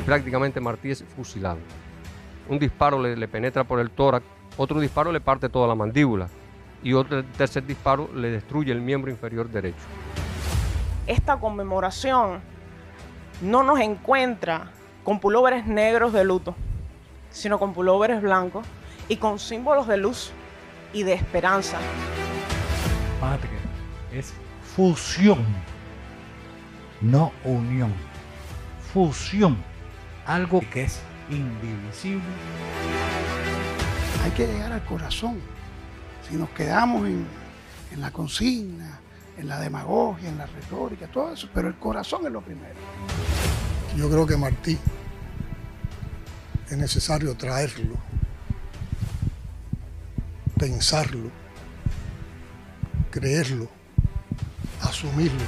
prácticamente Martí es fusilado. Un disparo le penetra por el tórax, otro disparo le parte toda la mandíbula y otro tercer disparo le destruye el miembro inferior derecho. Esta conmemoración no nos encuentra con pulóveres negros de luto, sino con pulóveres blancos y con símbolos de luz y de esperanza. Patria es fusión, no unión. Fusión, algo que es indivisible. Hay que llegar al corazón. Si nos quedamos en la consigna, en la demagogia, en la retórica, todo eso, pero el corazón es lo primero. Yo creo que Martí es necesario traerlo, pensarlo, creerlo, asumirlo.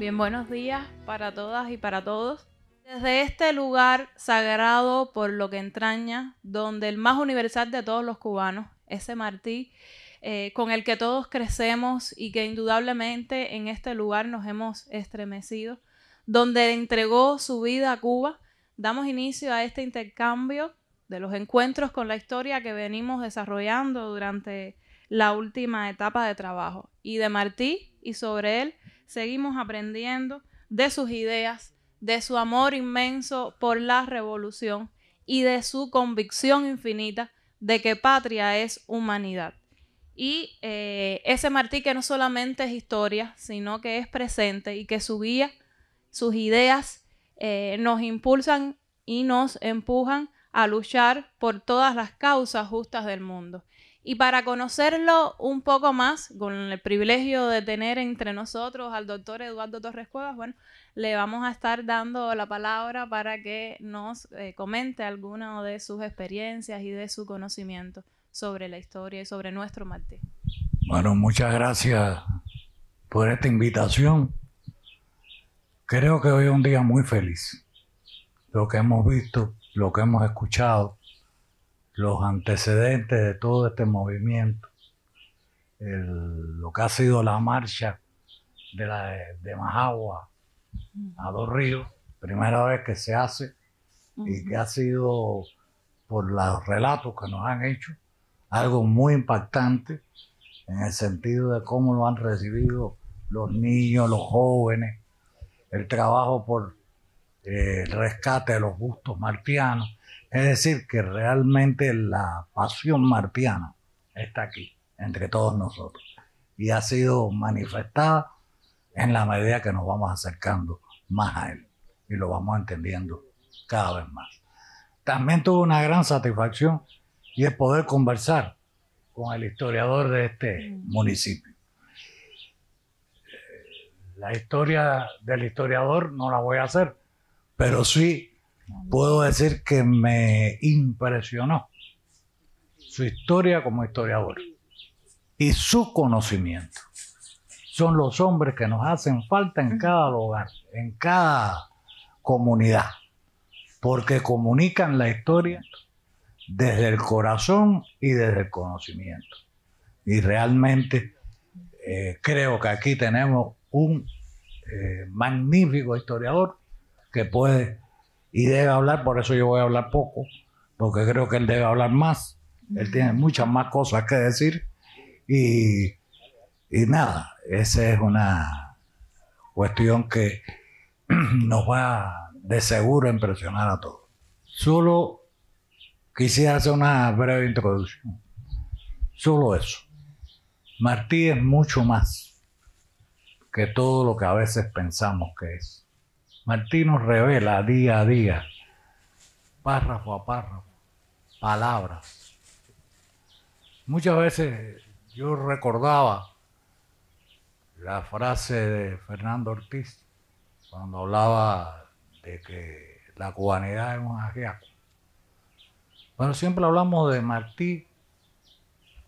Bien, buenos días para todas y para todos. Desde este lugar sagrado por lo que entraña, donde el más universal de todos los cubanos, ese Martí, con el que todos crecemos y que indudablemente en este lugar nos hemos estremecido, donde entregó su vida a Cuba, damos inicio a este intercambio de los encuentros con la historia que venimos desarrollando durante la última etapa de trabajo. Y de Martí y sobre él seguimos aprendiendo de sus ideas, de su amor inmenso por la revolución y de su convicción infinita de que patria es humanidad. Y ese Martí que no solamente es historia, sino que es presente y que su guía, sus ideas nos impulsan y nos empujan a luchar por todas las causas justas del mundo. Y para conocerlo un poco más, con el privilegio de tener entre nosotros al doctor Eduardo Torres Cuevas, bueno, le vamos a estar dando la palabra para que nos comente alguna de sus experiencias y de su conocimiento sobre la historia y sobre nuestro Martí. Bueno, muchas gracias por esta invitación. Creo que hoy es un día muy feliz. Lo que hemos visto, lo que hemos escuchado, los antecedentes de todo este movimiento, lo que ha sido la marcha de Majagua a Dos Ríos, primera vez que se hace, y que ha sido, por los relatos que nos han hecho, algo muy impactante en el sentido de cómo lo han recibido los niños, los jóvenes, el trabajo por el rescate de los bustos martianos. Es decir, que realmente la pasión martiana está aquí, entre todos nosotros, y ha sido manifestada en la medida que nos vamos acercando más a él y lo vamos entendiendo cada vez más. También tuve una gran satisfacción y es poder conversar con el historiador de este municipio. La historia del historiador no la voy a hacer, pero sí puedo decir que me impresionó su historia como historiador y su conocimiento. Son los hombres que nos hacen falta en cada lugar, en cada comunidad, porque comunican la historia desde el corazón y desde el conocimiento. Y realmente creo que aquí tenemos un magnífico historiador que puede y debe hablar, por eso yo voy a hablar poco, porque creo que él debe hablar más. Él tiene muchas más cosas que decir y nada, esa es una cuestión que nos va de seguro a impresionar a todos. Solo quisiera hacer una breve introducción. Solo eso. Martí es mucho más que todo lo que a veces pensamos que es. Martí nos revela día a día, párrafo a párrafo, palabras. Muchas veces yo recordaba la frase de Fernando Ortiz cuando hablaba de que la cubanidad es un ajiaco. Bueno, siempre hablamos de Martí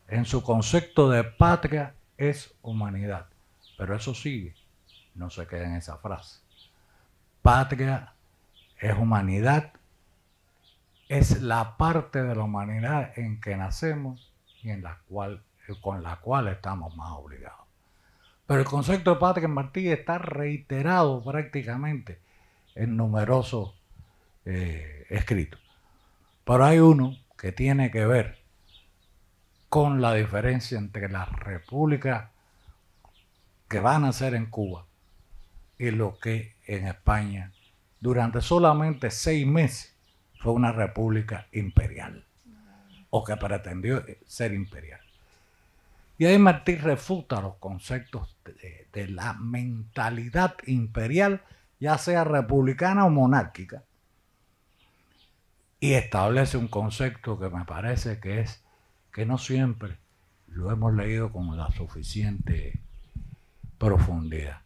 en su concepto de patria es humanidad, pero eso sigue, no se queda en esa frase. Patria es humanidad, es la parte de la humanidad en que nacemos y con la cual estamos más obligados. Pero el concepto de patria en Martí está reiterado prácticamente en numerosos escritos. Pero hay uno que tiene que ver con la diferencia entre las repúblicas que van a ser en Cuba y lo que en España durante solamente 6 meses fue una república imperial o que pretendió ser imperial. Y ahí Martí refuta los conceptos de la mentalidad imperial, ya sea republicana o monárquica, y establece un concepto que me parece que es que no siempre lo hemos leído con la suficiente profundidad.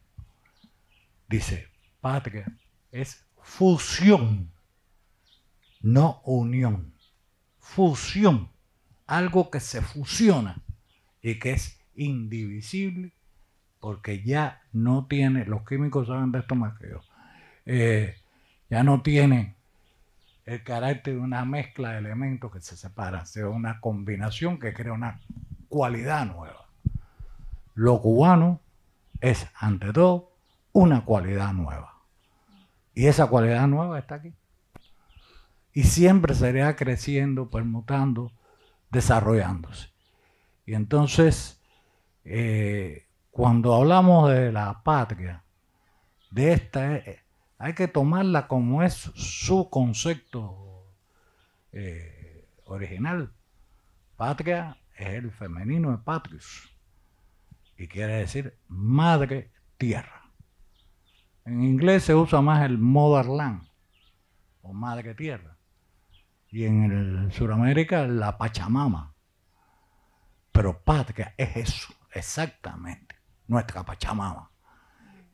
Dice, patria es fusión, no unión. Fusión, algo que se fusiona y que es indivisible porque ya no tiene, los químicos saben de esto más que yo, ya no tiene el carácter de una mezcla de elementos que se separan, sino una combinación que crea una cualidad nueva. Lo cubano es, ante todo, una cualidad nueva. Y esa cualidad nueva está aquí. Y siempre seguirá creciendo, permutando, desarrollándose. Y entonces, cuando hablamos de la patria, de esta, hay que tomarla como es su concepto original. Patria es el femenino de patrius y quiere decir madre tierra. En inglés se usa más el motherland o madre tierra y en el Sudamérica la Pachamama. Pero patria es eso, exactamente, nuestra Pachamama.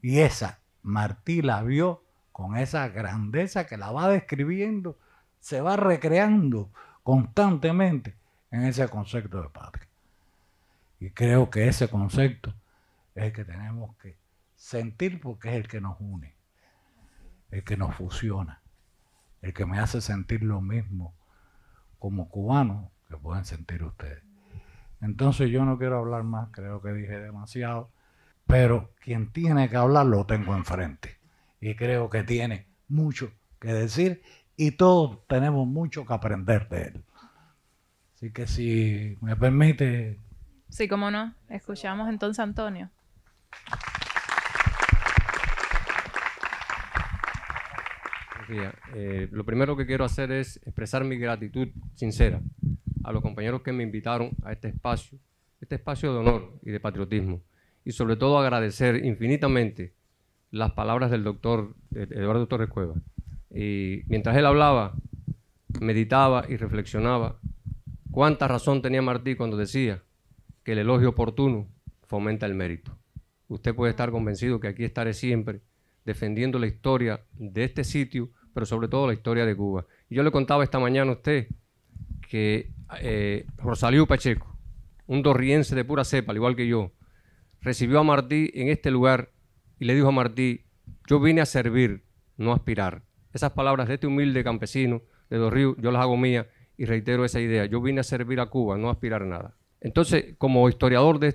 Y esa Martí la vio con esa grandeza que la va describiendo, se va recreando constantemente en ese concepto de patria. Y creo que ese concepto es el que tenemos que sentir porque es el que nos une, el que nos fusiona, el que me hace sentir lo mismo como cubano que pueden sentir ustedes. Entonces yo no quiero hablar más, creo que dije demasiado, pero quien tiene que hablar lo tengo enfrente. Y creo que tiene mucho que decir y todos tenemos mucho que aprender de él. Así que si me permite... Sí, cómo no. Escuchamos entonces a Antonio. Lo primero que quiero hacer es expresar mi gratitud sincera a los compañeros que me invitaron a este espacio de honor y de patriotismo. Y sobre todo agradecer infinitamente las palabras del doctor Eduardo Torres Cuevas. Y mientras él hablaba, meditaba y reflexionaba cuánta razón tenía Martí cuando decía que el elogio oportuno fomenta el mérito. usted puede estar convencido que aquí estaré siempre defendiendo la historia de este sitio, pero sobre todo la historia de Cuba. Y yo le contaba esta mañana a usted que Rosalío Pacheco, un dorriense de pura cepa, al igual que yo, recibió a Martí en este lugar y le dijo a Martí: yo vine a servir, no a aspirar. Esas palabras de este humilde campesino de Dos Ríos, yo las hago mías y reitero esa idea. Yo vine a servir a Cuba, no a aspirar a nada. Entonces, como historiador de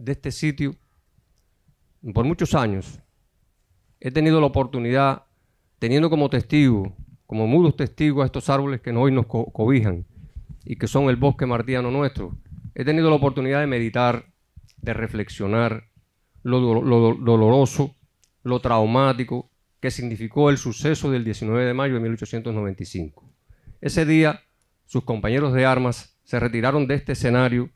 este sitio, por muchos años, he tenido la oportunidad, teniendo como testigo, como mudos testigos a estos árboles que hoy nos cobijan y que son el bosque martiano nuestro, he tenido la oportunidad de meditar, de reflexionar lo doloroso, lo traumático que significó el suceso del 19 de mayo de 1895. Ese día, sus compañeros de armas se retiraron de este escenario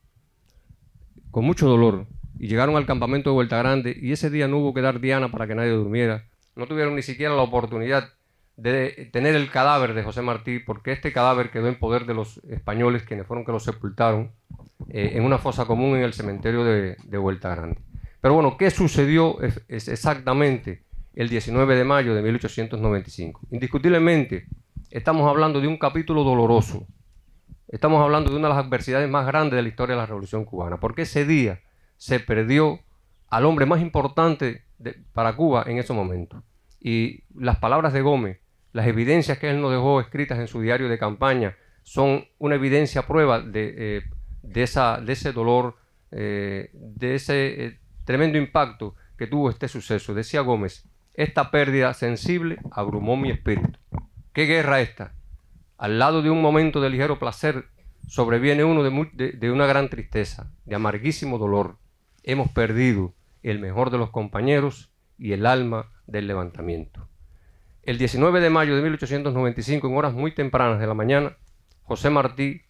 con mucho dolor y llegaron al campamento de Vuelta Grande, y ese día no hubo que dar diana para que nadie durmiera. No tuvieron ni siquiera la oportunidad de tener el cadáver de José Martí, porque este cadáver quedó en poder de los españoles, quienes fueron que lo sepultaron en una fosa común en el cementerio de Vuelta Grande. Pero bueno, ¿qué sucedió exactamente el 19 de mayo de 1895? Indiscutiblemente, estamos hablando de un capítulo doloroso. Estamos hablando de una de las adversidades más grandes de la historia de la Revolución Cubana, porque ese día se perdió al hombre más importante para Cuba en ese momento. Y las palabras de Gómez, las evidencias que él nos dejó escritas en su diario de campaña, son una evidencia prueba de ese dolor, de ese tremendo impacto que tuvo este suceso. Decía Gómez: esta pérdida sensible abrumó mi espíritu. ¿Qué guerra esta? Al lado de un momento de ligero placer, sobreviene uno de una gran tristeza, de amarguísimo dolor. Hemos perdido el mejor de los compañeros y el alma del levantamiento. El 19 de mayo de 1895, en horas muy tempranas de la mañana, José Martí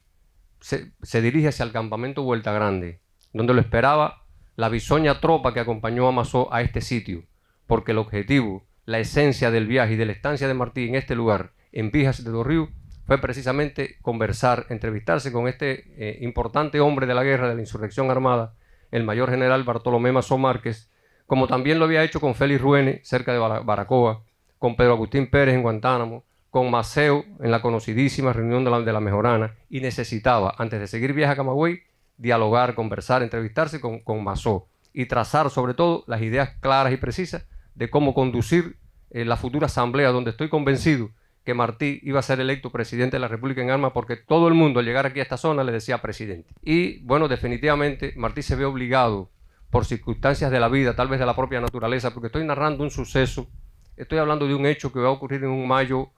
se dirige hacia el campamento Vuelta Grande, donde lo esperaba la bisoña tropa que acompañó a Masó a este sitio, porque el objetivo, la esencia del viaje y de la estancia de Martí en este lugar, en Vijas de Dos Ríos, fue precisamente conversar, entrevistarse con este importante hombre de la guerra, de la insurrección armada, el mayor general Bartolomé Masó Márquez, como también lo había hecho con Félix Ruene, cerca de Baracoa, con Pedro Agustín Pérez en Guantánamo, con Maceo en la conocidísima reunión de la Mejorana, y necesitaba, antes de seguir viaje a Camagüey, dialogar, conversar, entrevistarse con Masó y trazar sobre todo las ideas claras y precisas de cómo conducir la futura asamblea, donde estoy convencido que Martí iba a ser electo presidente de la República en armas, porque todo el mundo al llegar aquí a esta zona le decía presidente. Y bueno, definitivamente Martí se ve obligado por circunstancias de la vida, tal vez de la propia naturaleza, porque estoy narrando un suceso, estoy hablando de un hecho que va a ocurrir en un mayo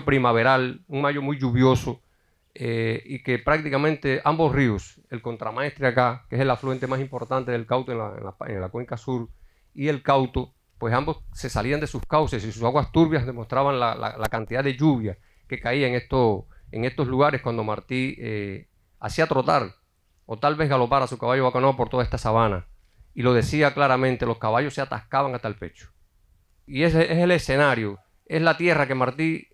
primaveral, un mayo muy lluvioso, y que prácticamente ambos ríos, el Contramaestre acá, que es el afluente más importante del Cauto en la cuenca sur, y el Cauto, pues ambos se salían de sus cauces y sus aguas turbias demostraban la cantidad de lluvia que caía en estos lugares cuando Martí hacía trotar o tal vez galopar a su caballo bacanao por toda esta sabana. Y lo decía claramente: los caballos se atascaban hasta el pecho. Y ese es el escenario, es la tierra que Martí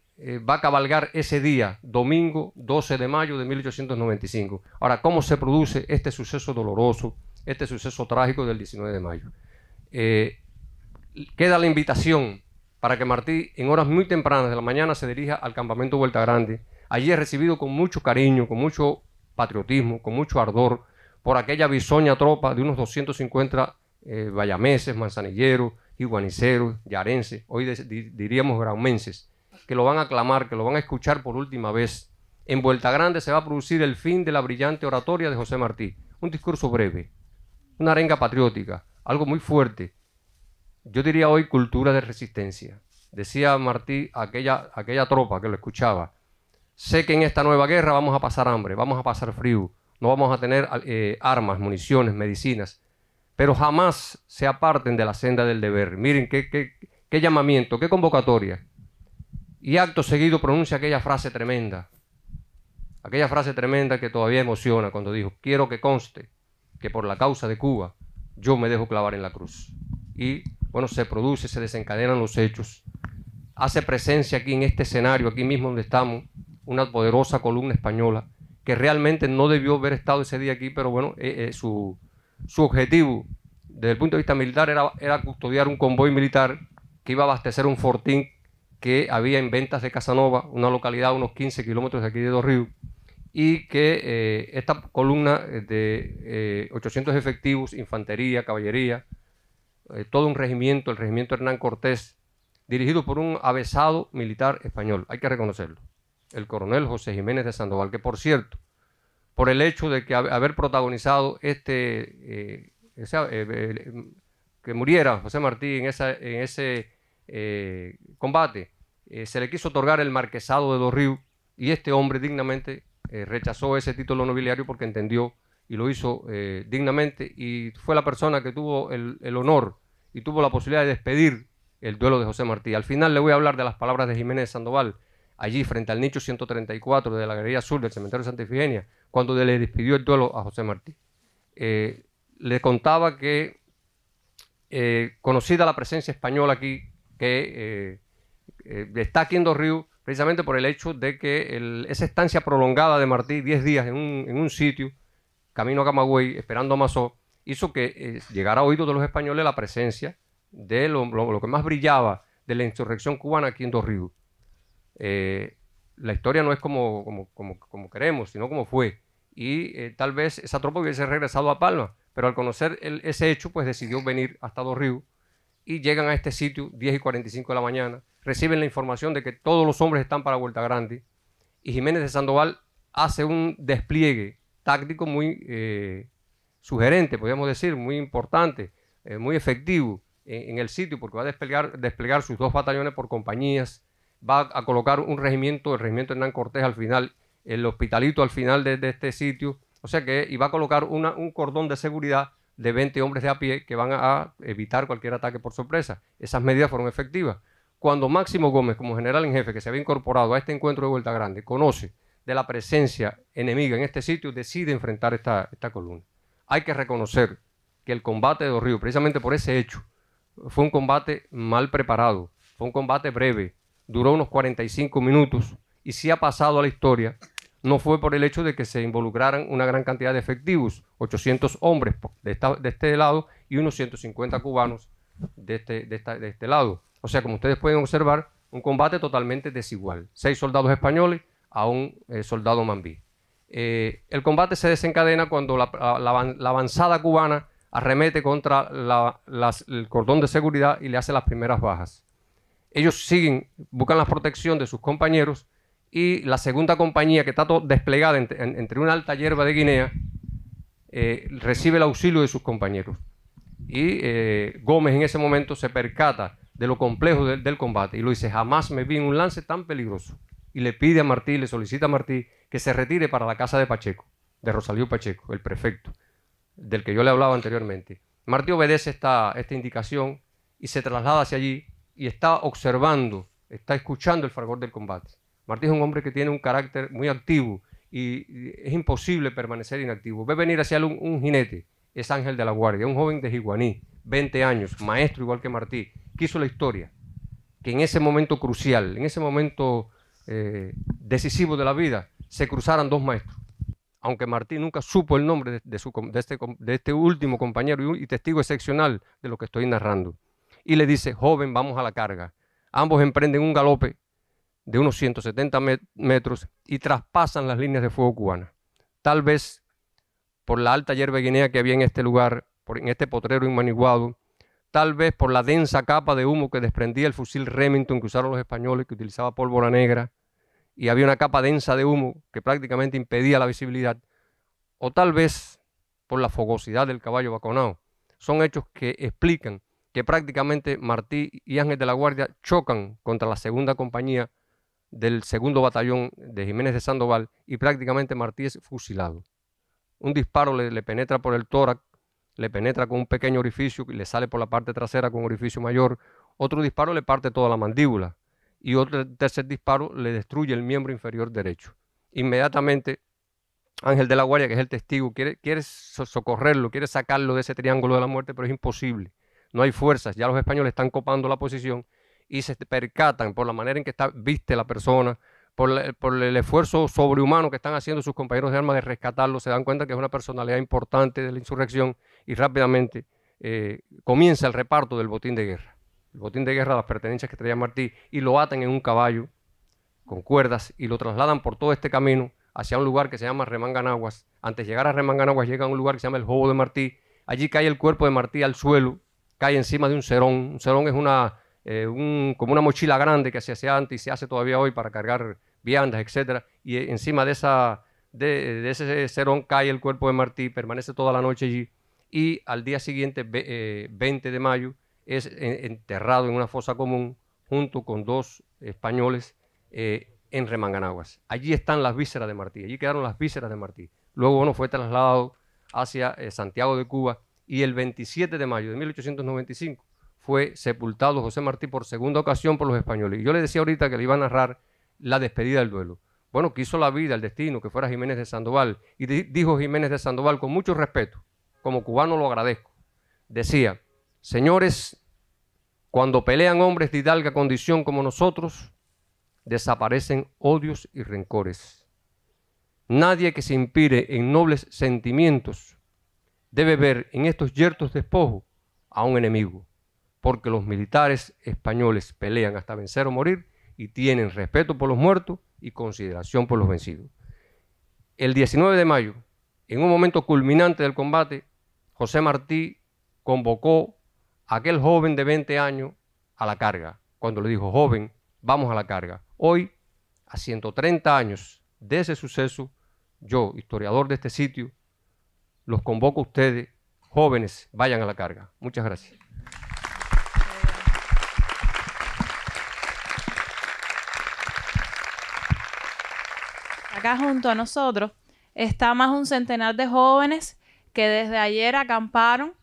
va a cabalgar ese día, domingo 12 de mayo de 1895. Ahora, ¿cómo se produce este suceso doloroso, este suceso trágico del 19 de mayo? Queda la invitación para que Martí, en horas muy tempranas de la mañana, se dirija al campamento Vuelta Grande. Allí es recibido con mucho cariño, con mucho patriotismo, con mucho ardor, por aquella bisoña tropa de unos 250 bayameses, manzanilleros, iguaniceros, yarenses, hoy diríamos graumenses, que lo van a aclamar, que lo van a escuchar por última vez. En Vuelta Grande se va a producir el fin de la brillante oratoria de José Martí, un discurso breve, una arenga patriótica, algo muy fuerte. Yo diría hoy cultura de resistencia. Decía Martí a aquella tropa que lo escuchaba: sé que en esta nueva guerra vamos a pasar hambre, vamos a pasar frío, no vamos a tener armas, municiones, medicinas, pero jamás se aparten de la senda del deber. Miren qué llamamiento, qué convocatoria. Y acto seguido pronuncia aquella frase tremenda que todavía emociona, cuando dijo: quiero que conste que por la causa de Cuba yo me dejo clavar en la cruz. Y bueno, se desencadenan los hechos. Hace presencia aquí en este escenario, aquí mismo donde estamos, una poderosa columna española que realmente no debió haber estado ese día aquí, pero bueno, su Su objetivo, desde el punto de vista militar, era custodiar un convoy militar que iba a abastecer un fortín que había en Ventas de Casanova, una localidad a unos 15 kilómetros de aquí de Dos Ríos, y que esta columna de 800 efectivos, infantería, caballería, todo un regimiento, el regimiento Hernán Cortés, dirigido por un avesado militar español, hay que reconocerlo, el coronel José Jiménez de Sandoval, que por cierto, por el hecho de que haber protagonizado que muriera José Martí en ese combate, se le quiso otorgar el marquesado de Dos Ríos, y este hombre dignamente rechazó ese título nobiliario porque entendió y lo hizo dignamente, y fue la persona que tuvo el honor y tuvo la posibilidad de despedir el duelo de José Martí. Al final le voy a hablar de las palabras de Jiménez de Sandoval, allí frente al nicho 134 de la Galería Sur del Cementerio de Santa Ifigenia, cuando le despidió el duelo a José Martí. Le contaba que, conocida la presencia española aquí, que está aquí en Dos Ríos, precisamente por el hecho de que esa estancia prolongada de Martí, 10 días en un sitio, camino a Camagüey, esperando a Mazó, hizo que llegara a oídos de los españoles la presencia de lo que más brillaba de la insurrección cubana aquí en Dos Ríos. La historia no es como queremos, sino como fue. Y tal vez esa tropa hubiese regresado a Palma, pero al conocer ese hecho, pues decidió venir hasta Dos Ríos, y llegan a este sitio 10:45 de la mañana, reciben la información de que todos los hombres están para Vuelta Grande, y Jiménez de Sandoval hace un despliegue táctico muy sugerente, podríamos decir, muy importante, muy efectivo en el sitio, porque va a desplegar sus 2 batallones por compañías, va a colocar un regimiento, el regimiento Hernán Cortés al final, el hospitalito al final de este sitio, o sea que y va a colocar un cordón de seguridad de 20 hombres de a pie que van a evitar cualquier ataque por sorpresa. Esas medidas fueron efectivas. Cuando Máximo Gómez, como general en jefe, que se había incorporado a este encuentro de Vuelta Grande, conoce de la presencia enemiga en este sitio, decide enfrentar esta columna. Hay que reconocer que el combate de Dos Ríos, precisamente por ese hecho, fue un combate mal preparado, fue un combate breve, duró unos 45 minutos, y si ha pasado a la historia, no fue por el hecho de que se involucraran una gran cantidad de efectivos, 800 hombres de este lado y unos 150 cubanos de este lado. O sea, como ustedes pueden observar, un combate totalmente desigual. 6 soldados españoles a un soldado mambí. El combate se desencadena cuando la avanzada cubana arremete contra el cordón de seguridad y le hace las primeras bajas. Ellos buscan la protección de sus compañeros, y la segunda compañía, que está desplegada entre una alta hierba de Guinea, recibe el auxilio de sus compañeros. Y Gómez en ese momento se percata de lo complejo del combate y lo dice: jamás me vi en un lance tan peligroso. Y le pide a Martí, le solicita a Martí que se retire para la casa de Pacheco, de Rosalío Pacheco, el prefecto, del que yo le hablaba anteriormente. Martí obedece esta indicación y se traslada hacia allí y está observando, está escuchando el fragor del combate. Martí es un hombre que tiene un carácter muy activo y es imposible permanecer inactivo. Ve venir hacia él un jinete, es Ángel de la Guardia, un joven de Jiguaní, 20 años, maestro igual que Martí, que hizo la historia, que en ese momento crucial, en ese momento decisivo de la vida, se cruzaran 2 maestros. Aunque Martí nunca supo el nombre de este último compañero y testigo excepcional de lo que estoy narrando. Y le dice: joven, vamos a la carga. Ambos emprenden un galope de unos 170 metros y traspasan las líneas de fuego cubanas. Tal vez por la alta hierba guinea que había en este lugar, en este potrero inmaniguado, tal vez por la densa capa de humo que desprendía el fusil Remington que usaron los españoles, que utilizaba pólvora negra, y había una capa densa de humo que prácticamente impedía la visibilidad, o tal vez por la fogosidad del caballo vacunado. Son hechos que explican que prácticamente Martí y Ángel de la Guardia chocan contra la segunda compañía del segundo batallón de Jiménez de Sandoval, y prácticamente Martí es fusilado. Un disparo le penetra por el tórax, le penetra con un pequeño orificio y le sale por la parte trasera con un orificio mayor. Otro disparo le parte toda la mandíbula, y otro tercer disparo le destruye el miembro inferior derecho. Inmediatamente Ángel de la Guardia, que es el testigo, quiere socorrerlo, quiere sacarlo de ese triángulo de la muerte, pero es imposible. No hay fuerzas, ya los españoles están copando la posición y se percatan por la manera en que viste la persona, por el esfuerzo sobrehumano que están haciendo sus compañeros de armas de rescatarlo, se dan cuenta que es una personalidad importante de la insurrección y rápidamente comienza el reparto del botín de guerra. El botín de guerra, las pertenencias que traía Martí, y lo atan en un caballo con cuerdas y lo trasladan por todo este camino hacia un lugar que se llama Remanganaguas. Antes de llegar a Remanganaguas llega a un lugar que se llama el Jobo de Martí. Allí cae el cuerpo de Martí al suelo, cae encima de un cerón. Un cerón es como una mochila grande que se hacía antes y se hace todavía hoy para cargar viandas, etc. Y encima de ese cerón cae el cuerpo de Martí, permanece toda la noche allí y al día siguiente, 20 de mayo, es enterrado en una fosa común junto con 2 españoles en Remanganaguas. Allí están las vísceras de Martí, allí quedaron las vísceras de Martí. Luego, bueno, fue trasladado hacia Santiago de Cuba y el 27 de mayo de 1895 fue sepultado José Martí por segunda ocasión por los españoles. Y yo le decía ahorita que le iba a narrar la despedida del duelo. Bueno, quiso la vida, el destino, que fuera Jiménez de Sandoval. Y dijo Jiménez de Sandoval con mucho respeto, como cubano lo agradezco. Decía: señores, cuando pelean hombres de hidalga condición como nosotros, desaparecen odios y rencores. Nadie que se inspire en nobles sentimientos debe ver en estos yertos despojos a un enemigo, porque los militares españoles pelean hasta vencer o morir y tienen respeto por los muertos y consideración por los vencidos. El 19 de mayo, en un momento culminante del combate, José Martí convocó a aquel joven de 20 años a la carga, cuando le dijo: joven, vamos a la carga. Hoy, a 130 años de ese suceso, yo, historiador de este sitio, los convoco a ustedes, jóvenes, vayan a la carga. Muchas gracias. Acá junto a nosotros está más un centenar de jóvenes que desde ayer acamparon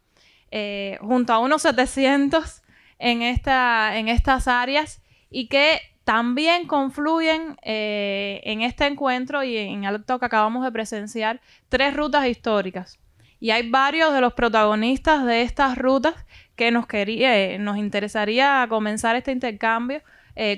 junto a unos 700 en estas áreas y que también confluyen en este encuentro y en el acto que acabamos de presenciar 3 rutas históricas. Y hay varios de los protagonistas de estas rutas que nos interesaría comenzar este intercambio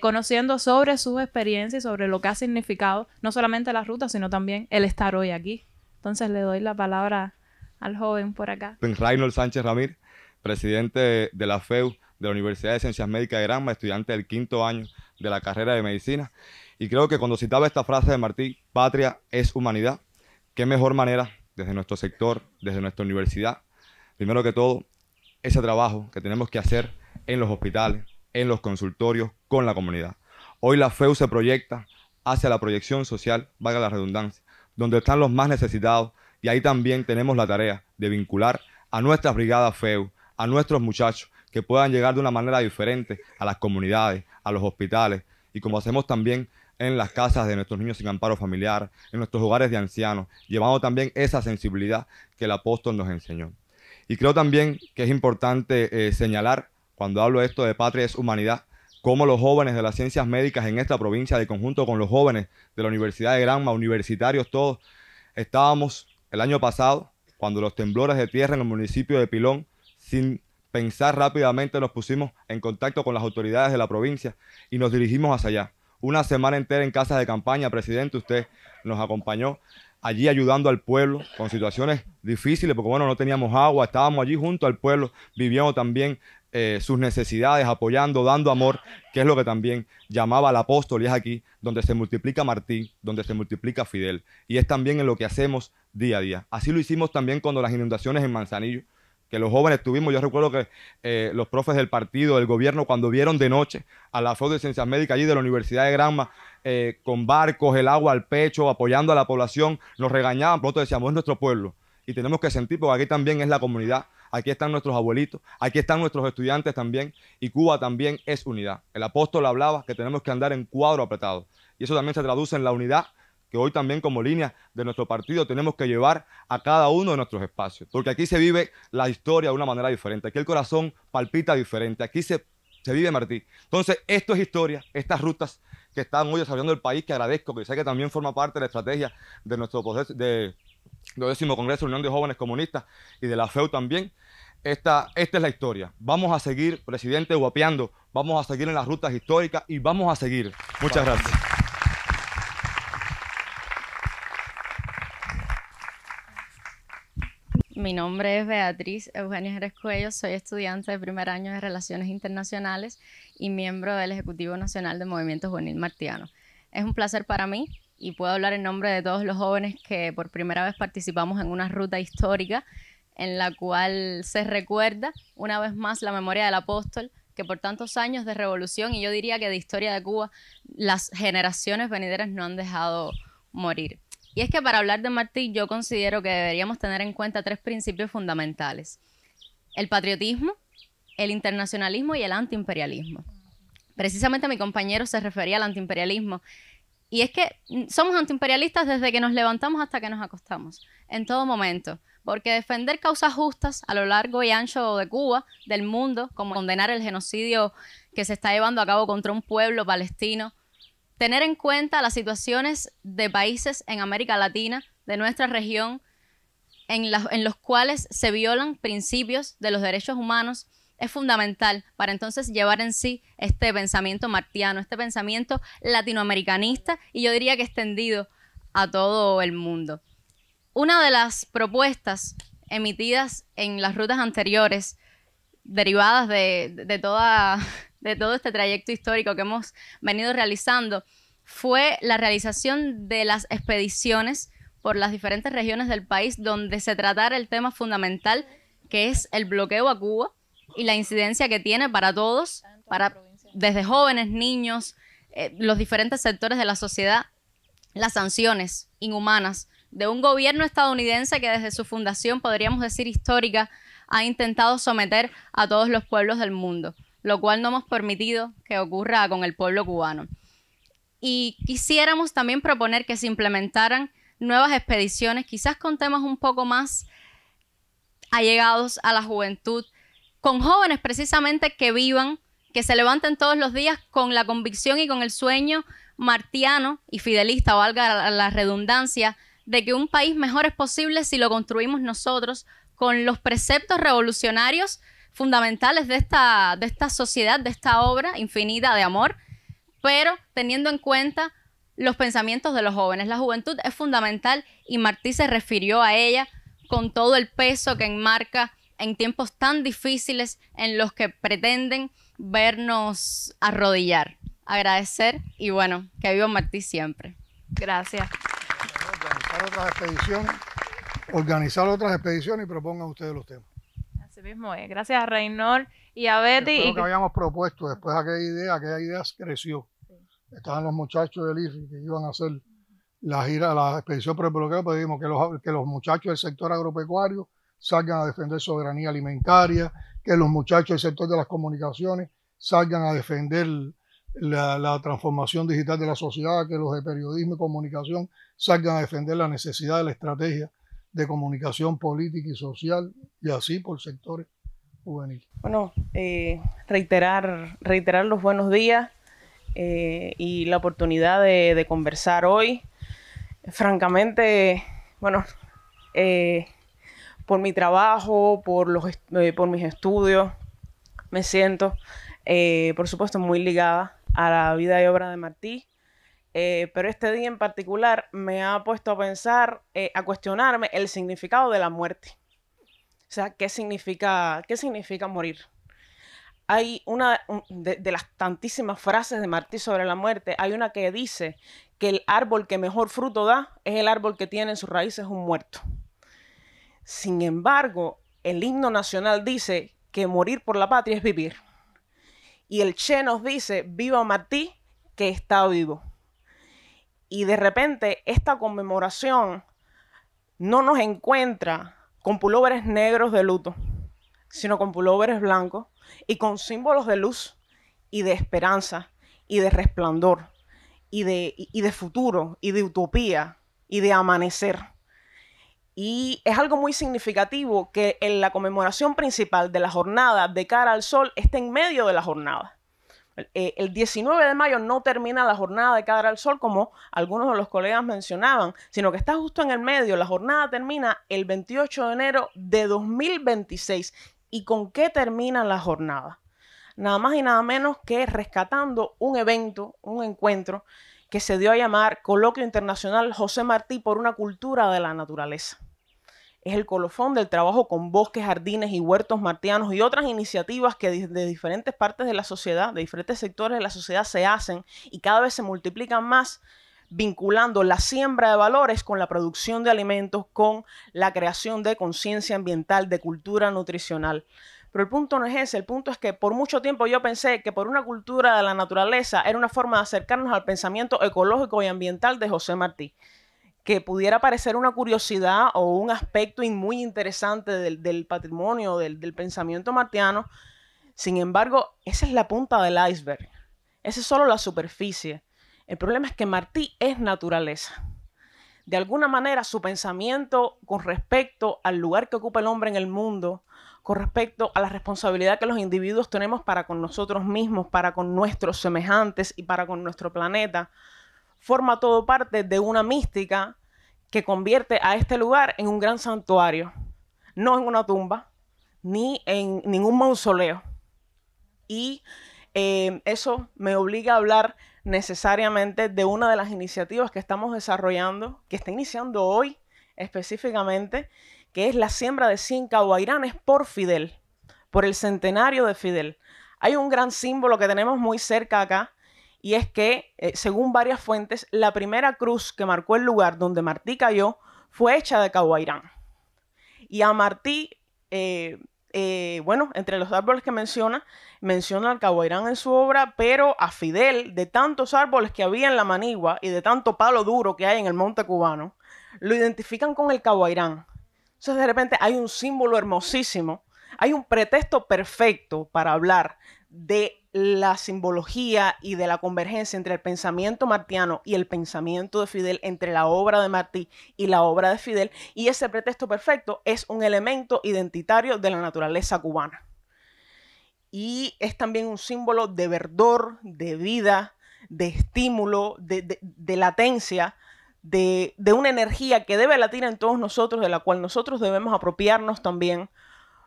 conociendo sobre sus experiencias y sobre lo que ha significado no solamente las rutas, sino también el estar hoy aquí. Entonces le doy la palabra al joven por acá. Reinhold Sánchez Ramírez, presidente de la FEU de la Universidad de Ciencias Médicas de Granma, estudiante del 5º año de la carrera de Medicina. Y creo que cuando citaba esta frase de Martí, patria es humanidad, qué mejor manera desde nuestro sector, desde nuestra universidad, primero que todo, ese trabajo que tenemos que hacer en los hospitales, en los consultorios, con la comunidad. Hoy la FEU se proyecta hacia la proyección social, valga la redundancia, donde están los más necesitados, y ahí también tenemos la tarea de vincular a nuestras brigadas FEU, a nuestros muchachos, que puedan llegar de una manera diferente a las comunidades, a los hospitales, y como hacemos también en las casas de nuestros niños sin amparo familiar, en nuestros hogares de ancianos, llevando también esa sensibilidad que el apóstol nos enseñó. Y creo también que es importante señalar, cuando hablo de esto de patria es humanidad, cómo los jóvenes de las ciencias médicas en esta provincia, de conjunto con los jóvenes de la Universidad de Granma, universitarios todos, estábamos el año pasado, cuando los temblores de tierra en el municipio de Pilón, sin pensar rápidamente nos pusimos en contacto con las autoridades de la provincia y nos dirigimos hacia allá. Una semana entera en casas de campaña, presidente, usted nos acompañó allí ayudando al pueblo con situaciones difíciles, porque bueno, no teníamos agua, estábamos allí junto al pueblo, viviendo también sus necesidades, apoyando, dando amor, que es lo que también llamaba el apóstol, y es aquí donde se multiplica Martí, donde se multiplica Fidel, y es también en lo que hacemos día a día. Así lo hicimos también cuando las inundaciones en Manzanillo, que los jóvenes tuvimos. Yo recuerdo que los profes del partido, del gobierno, cuando vieron de noche a la FEU de Ciencias Médicas allí de la Universidad de Granma, con barcos, el agua al pecho, apoyando a la población, nos regañaban, nosotros decíamos, es nuestro pueblo, y tenemos que sentir, porque aquí también es la comunidad, aquí están nuestros abuelitos, aquí están nuestros estudiantes también, y Cuba también es unidad. El apóstol hablaba que tenemos que andar en cuadro apretado, y eso también se traduce en la unidad, que hoy también como línea de nuestro partido tenemos que llevar a cada uno de nuestros espacios, porque aquí se vive la historia de una manera diferente, aquí el corazón palpita diferente, aquí se vive Martí. Entonces, esto es historia, estas rutas que están hoy desarrollando el país, que agradezco, que sé que también forma parte de la estrategia de nuestro del 10º Congreso de Unión de Jóvenes Comunistas y de la FEU también. Esta es la historia. Vamos a seguir, presidente, guapeando, vamos a seguir en las rutas históricas y vamos a seguir. Muchas gracias. Mi nombre es Beatriz Eugenia Jerez Cuello, soy estudiante de primer año de Relaciones Internacionales y miembro del Ejecutivo Nacional del Movimiento Juvenil Martiano. Es un placer para mí y puedo hablar en nombre de todos los jóvenes que por primera vez participamos en una ruta histórica en la cual se recuerda una vez más la memoria del apóstol, que por tantos años de revolución y yo diría que de historia de Cuba, las generaciones venideras no han dejado morir. Y es que para hablar de Martí yo considero que deberíamos tener en cuenta 3 principios fundamentales: el patriotismo, el internacionalismo y el antiimperialismo. Precisamente mi compañero se refería al antiimperialismo, y es que somos antiimperialistas desde que nos levantamos hasta que nos acostamos, en todo momento, porque defender causas justas a lo largo y ancho de Cuba, del mundo, como condenar el genocidio que se está llevando a cabo contra un pueblo palestino, tener en cuenta las situaciones de países en América Latina, de nuestra región, en los cuales se violan principios de los derechos humanos, es fundamental para entonces llevar en sí este pensamiento martiano, este pensamiento latinoamericanista y yo diría que extendido a todo el mundo. Una de las propuestas emitidas en las rutas anteriores, derivadas de todo este trayecto histórico que hemos venido realizando, fue la realización de las expediciones por las diferentes regiones del país donde se tratara el tema fundamental que es el bloqueo a Cuba y la incidencia que tiene para todos, desde jóvenes, niños, los diferentes sectores de la sociedad, las sanciones inhumanas de un gobierno estadounidense que desde su fundación, podríamos decir histórica, ha intentado someter a todos los pueblos del mundo, lo cual no hemos permitido que ocurra con el pueblo cubano. Y quisiéramos también proponer que se implementaran nuevas expediciones, quizás con temas un poco más allegados a la juventud, con jóvenes precisamente que vivan, que se levanten todos los días con la convicción y con el sueño martiano y fidelista, valga la redundancia, de que un país mejor es posible si lo construimos nosotros con los preceptos revolucionarios fundamentales de esta sociedad, de esta obra infinita de amor, pero teniendo en cuenta los pensamientos de los jóvenes. La juventud es fundamental y Martí se refirió a ella con todo el peso que enmarca en tiempos tan difíciles en los que pretenden vernos arrodillar. Agradecer y bueno, que viva Martí siempre. Gracias. Organizar otras expediciones y propongan ustedes los temas. Así mismo es. Gracias a Reynor y a Betty. Es lo que habíamos propuesto después de aquella idea creció. Sí. Estaban los muchachos del IFI que iban a hacer la gira, la expedición por el bloqueo, pedimos que los muchachos del sector agropecuario salgan a defender soberanía alimentaria, que los muchachos del sector de las comunicaciones salgan a defender la transformación digital de la sociedad, que los de periodismo y comunicación salgan a defender la necesidad de la estrategia de comunicación política y social, y así por sectores juveniles. Bueno, reiterar los buenos días y la oportunidad de conversar hoy. Francamente, bueno, por mi trabajo, por mis estudios, me siento, por supuesto, muy ligada a la vida y obra de Martí, pero este día en particular me ha puesto a pensar, a cuestionarme el significado de la muerte. O sea, ¿qué significa morir? Hay de las tantísimas frases de Martí sobre la muerte, hay una que dice que el árbol que mejor fruto da es el árbol que tiene en sus raíces un muerto. Sin embargo, el himno nacional dice que morir por la patria es vivir. Y el Che nos dice, viva Martí, que está vivo. Y de repente esta conmemoración no nos encuentra con pulóveres negros de luto, sino con pulóveres blancos y con símbolos de luz y de esperanza y de resplandor y de futuro y de utopía y de amanecer. Y es algo muy significativo que en la conmemoración principal de la jornada de cara al sol esté en medio de la jornada. El 19 de mayo no termina la jornada de cara al sol como algunos de los colegas mencionaban, sino que está justo en el medio. La jornada termina el 28 de enero de 2026. ¿Y con qué termina la jornada? Nada más y nada menos que rescatando un evento, un encuentro que se dio a llamar Coloquio Internacional José Martí por una cultura de la naturaleza. es el colofón del trabajo con bosques, jardines y huertos martianos y otras iniciativas que de diferentes partes de la sociedad, de diferentes sectores de la sociedad se hacen y cada vez se multiplican más, vinculando la siembra de valores con la producción de alimentos, con la creación de conciencia ambiental, de cultura nutricional. Pero el punto no es ese, el punto es que por mucho tiempo yo pensé que por una cultura de la naturaleza era una forma de acercarnos al pensamiento ecológico y ambiental de José Martí, que pudiera parecer una curiosidad o un aspecto muy interesante del patrimonio, del pensamiento martiano. Sin embargo, esa es la punta del iceberg, esa es solo la superficie. El problema es que Martí es naturaleza. De alguna manera, su pensamiento con respecto al lugar que ocupa el hombre en el mundo, con respecto a la responsabilidad que los individuos tenemos para con nosotros mismos, para con nuestros semejantes y para con nuestro planeta, forma todo parte de una mística que convierte a este lugar en un gran santuario, no en una tumba, ni en ningún mausoleo. Y eso me obliga a hablar necesariamente de una de las iniciativas que estamos desarrollando, que está iniciando hoy específicamente, que es la siembra de 100 caguairanes por Fidel, por el centenario de Fidel. Hay un gran símbolo que tenemos muy cerca acá, y es que, según varias fuentes, la primera cruz que marcó el lugar donde Martí cayó fue hecha de caguairán. Y a Martí, bueno, entre los árboles que menciona al caguairán en su obra, pero a Fidel, de tantos árboles que había en la Manigua y de tanto palo duro que hay en el monte cubano, lo identifican con el caguairán. Entonces, de repente, hay un símbolo hermosísimo, hay un pretexto perfecto para hablar de la simbología y de la convergencia entre el pensamiento martiano y el pensamiento de Fidel, entre la obra de Martí y la obra de Fidel, y ese pretexto perfecto es un elemento identitario de la naturaleza cubana. Y es también un símbolo de verdor, de vida, de estímulo, de latencia, de una energía que debe latir en todos nosotros, de la cual nosotros debemos apropiarnos también,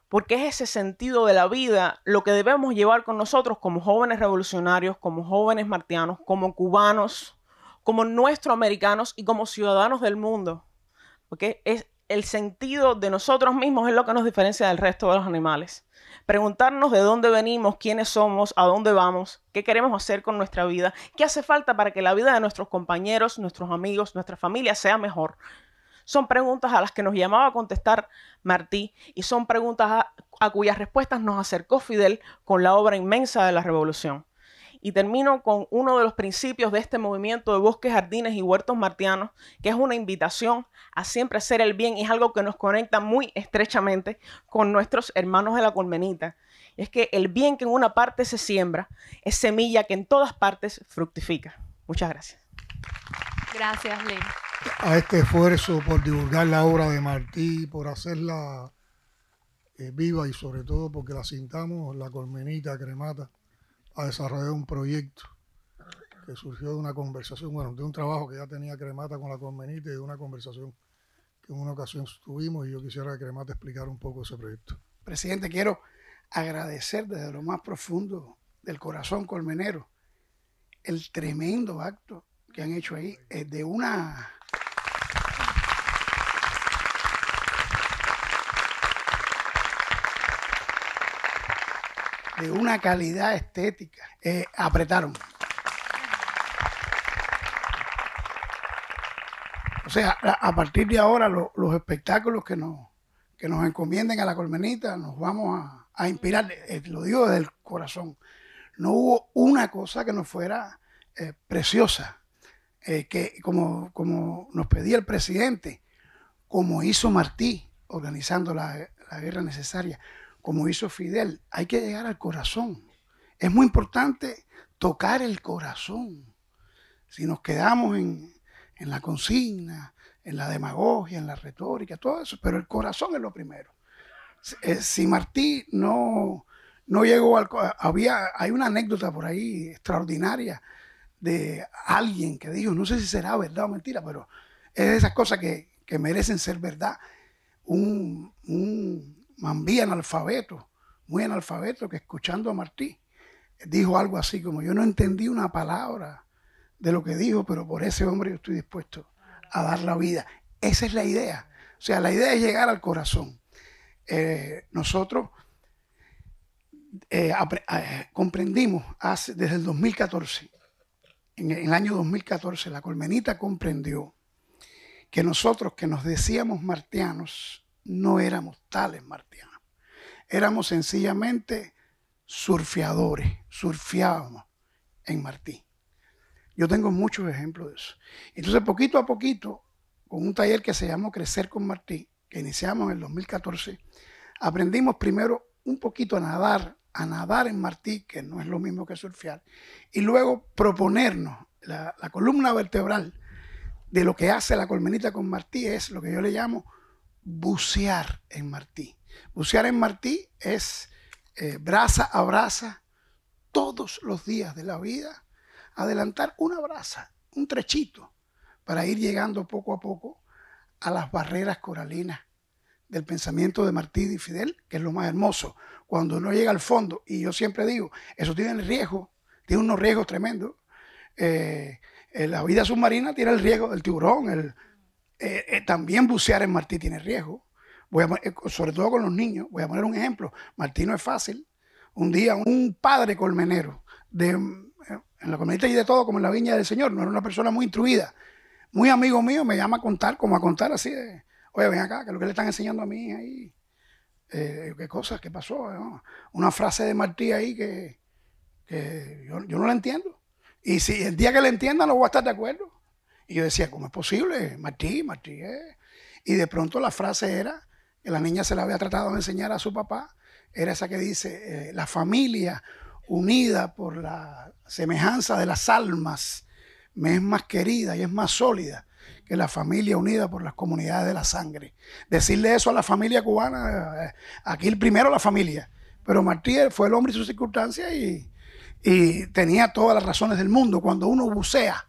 porque es ese sentido de la vida lo que debemos llevar con nosotros como jóvenes revolucionarios, como jóvenes martianos, como cubanos, como nuestroamericanos y como ciudadanos del mundo. Porque es el sentido de nosotros mismos es lo que nos diferencia del resto de los animales. Preguntarnos de dónde venimos, quiénes somos, a dónde vamos, qué queremos hacer con nuestra vida, qué hace falta para que la vida de nuestros compañeros, nuestros amigos, nuestra familia sea mejor. Son preguntas a las que nos llamaba a contestar Martí y son preguntas a cuyas respuestas nos acercó Fidel con la obra inmensa de la Revolución. Y termino con uno de los principios de este movimiento de bosques, jardines y huertos martianos, que es una invitación a siempre hacer el bien y es algo que nos conecta muy estrechamente con nuestros hermanos de la colmenita. Es que el bien que en una parte se siembra es semilla que en todas partes fructifica. Muchas gracias. Gracias, Lynn. A este esfuerzo por divulgar la obra de Martí, por hacerla viva y sobre todo porque la sintamos, la colmenita Cremata a desarrollar un proyecto que surgió de una conversación, bueno, de un trabajo que ya tenía Cremata con la colmenita y de una conversación que en una ocasión tuvimos y yo quisiera que Cremata explicara un poco ese proyecto. Presidente, quiero agradecer desde lo más profundo del corazón colmenero el tremendo acto que han hecho ahí, de una calidad estética. Apretaron. O sea, a partir de ahora los espectáculos que nos encomienden a la colmenita nos vamos a inspirar, lo digo desde el corazón. No hubo una cosa que no fuera preciosa, que como nos pedía el presidente, como hizo Martí organizando la guerra necesaria, como hizo Fidel, hay que llegar al corazón. Es muy importante tocar el corazón. Si nos quedamos en la consigna, en la demagogia, en la retórica, todo eso, pero el corazón es lo primero. Si Martí no llegó hay una anécdota por ahí extraordinaria de alguien que dijo, no sé si será verdad o mentira, pero es de esas cosas que merecen ser verdad. Un mambí analfabeto, muy analfabeto, que escuchando a Martí dijo algo así como: yo no entendí una palabra de lo que dijo, pero por ese hombre yo estoy dispuesto a dar la vida. Esa es la idea. O sea, la idea es llegar al corazón. Nosotros comprendimos desde el 2014, en el año 2014, la Colmenita comprendió que nosotros que nos decíamos martianos no éramos tales martianos. Éramos sencillamente surfeadores, surfeábamos en Martí. Yo tengo muchos ejemplos de eso. Entonces, poquito a poquito, con un taller que se llamó Crecer con Martí, que iniciamos en el 2014, aprendimos primero un poquito a nadar en Martí, que no es lo mismo que surfear, y luego proponernos la columna vertebral de lo que hace la Colmenita con Martí es lo que yo le llamo bucear en Martí. Bucear en Martí es braza a braza, todos los días de la vida, adelantar una braza, un trechito, para ir llegando poco a poco a las barreras coralinas del pensamiento de Martí y Fidel, que es lo más hermoso. Cuando uno llega al fondo, y yo siempre digo, eso tiene el riesgo, tiene unos riesgos tremendos. La vida submarina tiene el riesgo del tiburón, también bucear en Martí tiene riesgo. Sobre todo con los niños, voy a poner un ejemplo. Martí no es fácil. Un día un padre colmenero, en la Colmenita y de todo, como en la Viña del Señor, no era una persona muy instruida, muy amigo mío, me llama a contar, así de, oye, ven acá, que es lo que le están enseñando a mí ahí, qué cosas, qué pasó, ¿no? Una frase de Martí ahí que yo no la entiendo. Y si el día que la entienda no voy a estar de acuerdo. Y yo decía, ¿cómo es posible? Martí. Y de pronto la frase era, que la niña se la había tratado de enseñar a su papá, era esa que dice, la familia unida por la semejanza de las almas me es más querida y es más sólida que la familia unida por las comunidades de la sangre. Decirle eso a la familia cubana, aquí primero la familia, pero Martí fue el hombre y sus circunstancias y tenía todas las razones del mundo cuando uno bucea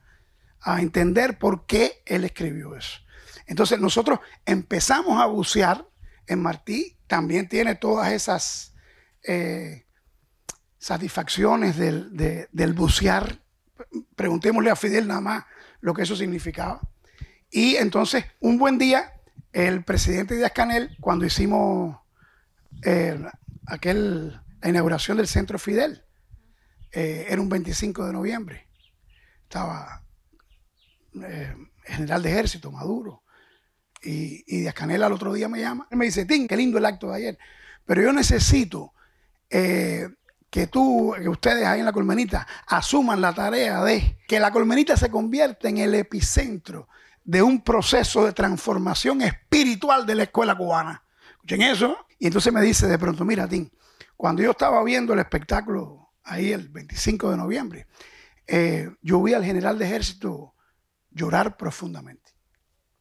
a entender por qué él escribió eso. Entonces nosotros empezamos a bucear en Martí, también tiene todas esas satisfacciones del bucear. Preguntémosle a Fidel nada más lo que eso significaba. Y entonces, un buen día, el presidente Díaz-Canel, cuando hicimos la inauguración del Centro Fidel, era un 25 de noviembre. Estaba el general de ejército, Maduro, y Díaz-Canel al otro día me llama. Él me dice, Tim, qué lindo el acto de ayer, pero yo necesito que ustedes ahí en la Colmenita asuman la tarea de que la Colmenita se convierta en el epicentro de un proceso de transformación espiritual de la escuela cubana. Escuchen eso. Y entonces me dice de pronto, mira, Tim, cuando yo estaba viendo el espectáculo ahí el 25 de noviembre, yo vi al general de ejército llorar profundamente.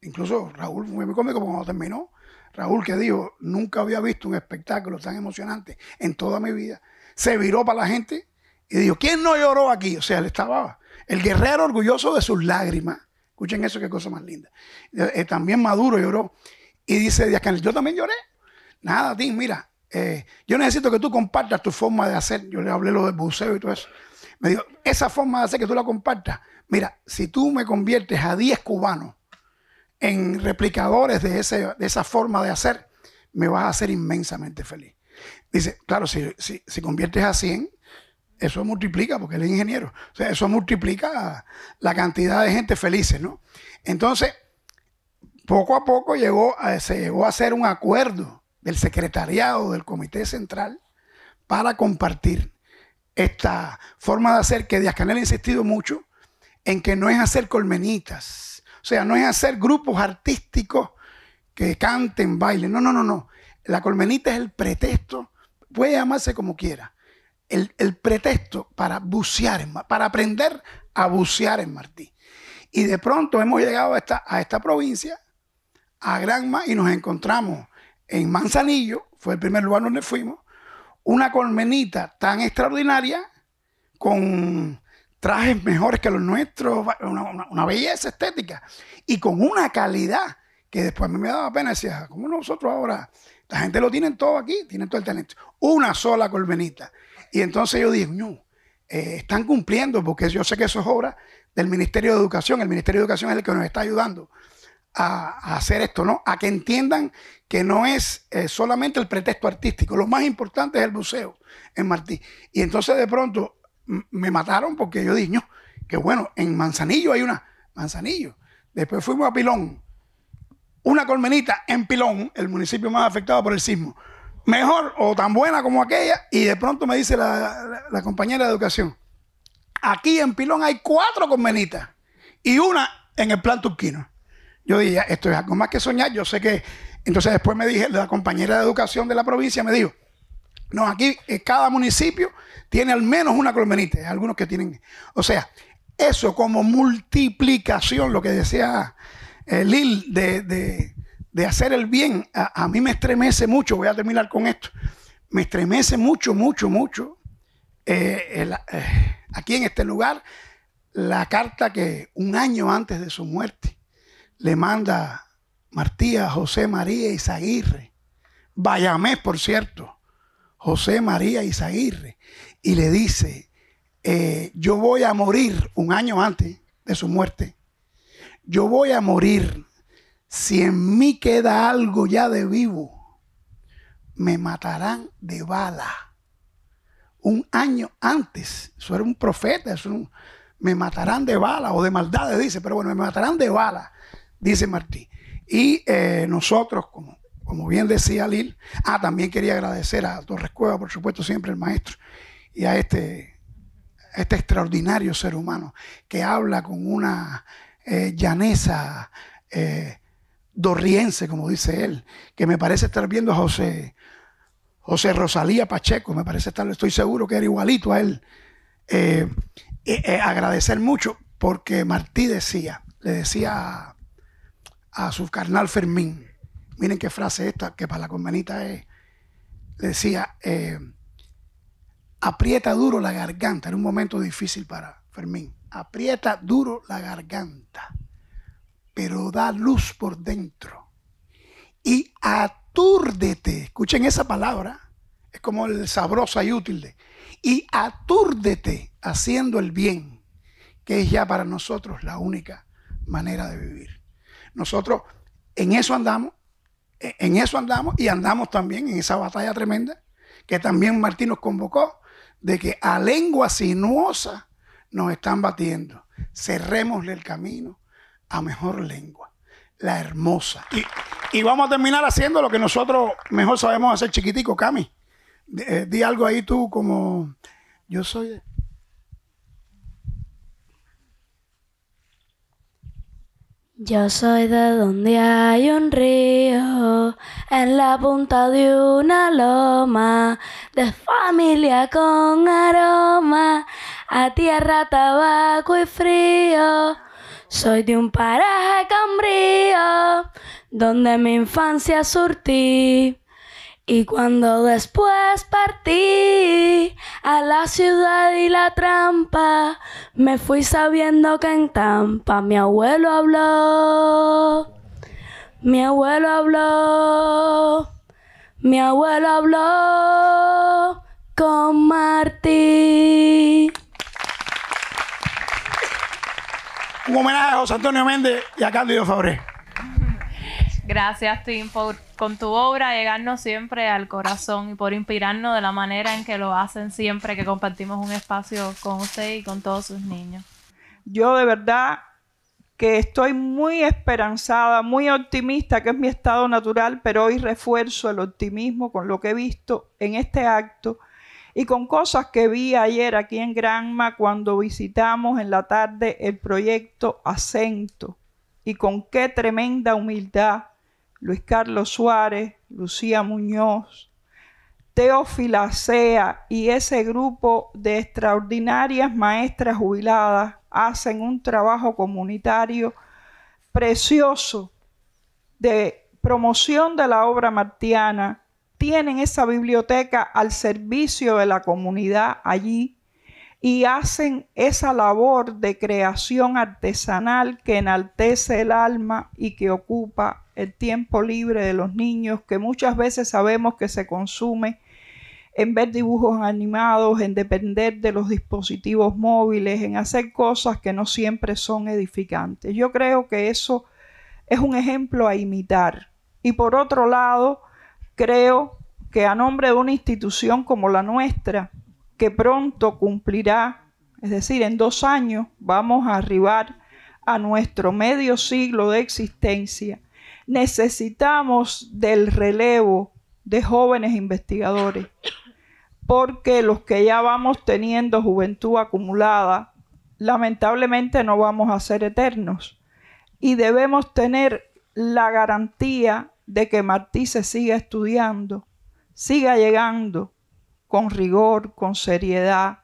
Incluso Raúl fue muy cómico cuando terminó. Raúl, que dijo, nunca había visto un espectáculo tan emocionante en toda mi vida. Se viró para la gente y dijo, ¿quién no lloró aquí? O sea, él estaba el guerrero orgulloso de sus lágrimas. Escuchen eso, qué cosa más linda. También Maduro lloró. Y dice Díaz-Canel, yo también lloré. Nada, Tim, mira, yo necesito que tú compartas tu forma de hacer. Yo le hablé lo del buceo y todo eso. Me dijo, esa forma de hacer que tú la compartas. Mira, si tú me conviertes a 10 cubanos en replicadores de esa forma de hacer, me vas a hacer inmensamente feliz. Dice, claro, si conviertes a 100, eso multiplica, porque él es ingeniero. O sea, eso multiplica la cantidad de gente felices, ¿no? Entonces, poco a poco se llegó a hacer un acuerdo del secretariado del Comité Central para compartir esta forma de hacer que Díaz-Canel ha insistido mucho en que no es hacer colmenitas. O sea, no es hacer grupos artísticos que canten, bailen. No. La colmenita es el pretexto, puede llamarse como quiera, el pretexto para bucear, para aprender a bucear en Martí. Y de pronto hemos llegado a esta provincia, a Granma, y nos encontramos en Manzanillo, fue el primer lugar donde fuimos, una colmenita tan extraordinaria, con trajes mejores que los nuestros, una belleza estética, y con una calidad que después a mí me daba pena. Decía, ¿cómo nosotros ahora? La gente lo tienen todo aquí, tienen todo el talento. Una sola colmenita. Y entonces yo dije, no, están cumpliendo, porque yo sé que eso es obra del Ministerio de Educación. El Ministerio de Educación es el que nos está ayudando a hacer esto, ¿no? A que entiendan que no es solamente el pretexto artístico. Lo más importante es el buceo en Martí. Y entonces de pronto me mataron porque yo dije, no, que bueno, en Manzanillo hay una... Manzanillo. Después fuimos a Pilón. Una colmenita en Pilón, el municipio más afectado por el sismo. Mejor o tan buena como aquella. Y de pronto me dice la compañera de educación, aquí en Pilón hay 4 colmenitas y una en el plan turquino. Yo dije, esto es algo más que soñar. Yo sé que... Entonces después me dije, la compañera de educación de la provincia me dijo, no, aquí cada municipio tiene al menos una colmenita. Hay algunos que tienen... O sea, eso como multiplicación, lo que decía Lil, de hacer el bien, a mí me estremece mucho. Voy a terminar con esto. Me estremece mucho, mucho, mucho aquí en este lugar la carta que un año antes de su muerte le manda Martí a José María Izaguirre, Bayamés, por cierto, José María Izaguirre, y le dice, yo voy a morir un año antes de su muerte. Yo voy a morir. Si en mí queda algo ya de vivo, me matarán de bala. Un año antes. Eso era un profeta. Me matarán de bala o de maldades, dice. Pero bueno, me matarán de bala, dice Martí. Y nosotros, como bien decía Lil, también quería agradecer a Torres Cueva, por supuesto, siempre el maestro, y a este extraordinario ser humano que habla con una llaneza dorriense, como dice él, que me parece estar viendo a José Rosalía Pacheco, me parece estar, estoy seguro que era igualito a él. Agradecer mucho porque Martí le decía a su carnal Fermín, miren qué frase esta, que para la colmenita es, le decía, aprieta duro la garganta. Era un momento difícil para Fermín. Aprieta duro la garganta, pero da luz por dentro. Y atúrdete. Escuchen esa palabra. Es como el sabrosa y útil. Y atúrdete haciendo el bien, que es ya para nosotros la única manera de vivir. Nosotros en eso andamos y andamos también en esa batalla tremenda que también Martí nos convocó, de que a lengua sinuosa nos están batiendo. Cerrémosle el camino a mejor lengua, la hermosa. Y vamos a terminar haciendo lo que nosotros mejor sabemos hacer, chiquitico. Cami, di algo ahí tú, como yo soy de... Yo soy de donde hay un río, en la punta de una loma, de familia con aroma, a tierra, tabaco y frío. Soy de un paraje cambrío, donde mi infancia surtí. Y cuando después partí a la ciudad y la trampa, me fui sabiendo que en Tampa mi abuelo habló con Martí. Un homenaje a José Antonio Méndez y a Cándido Fabré. Gracias, Tim, por con tu obra llegarnos siempre al corazón y por inspirarnos de la manera en que lo hacen siempre que compartimos un espacio con usted y con todos sus niños. Yo de verdad que estoy muy esperanzada, muy optimista, que es mi estado natural, pero hoy refuerzo el optimismo con lo que he visto en este acto y con cosas que vi ayer aquí en Granma cuando visitamos en la tarde el proyecto Acento, y con qué tremenda humildad Luis Carlos Suárez, Lucía Muñoz, Teófila Sea y ese grupo de extraordinarias maestras jubiladas hacen un trabajo comunitario precioso de promoción de la obra martiana. Tienen esa biblioteca al servicio de la comunidad allí y hacen esa labor de creación artesanal que enaltece el alma y que ocupa el tiempo libre de los niños, que muchas veces sabemos que se consume en ver dibujos animados, en depender de los dispositivos móviles, en hacer cosas que no siempre son edificantes. Yo creo que eso es un ejemplo a imitar. Y por otro lado, creo que a nombre de una institución como la nuestra, que pronto cumplirá, es decir, en 2 años vamos a arribar a nuestro medio siglo de existencia, necesitamos del relevo de jóvenes investigadores, porque los que ya vamos teniendo juventud acumulada, lamentablemente no vamos a ser eternos, y debemos tener la garantía de que Martí se siga estudiando, siga llegando con rigor, con seriedad,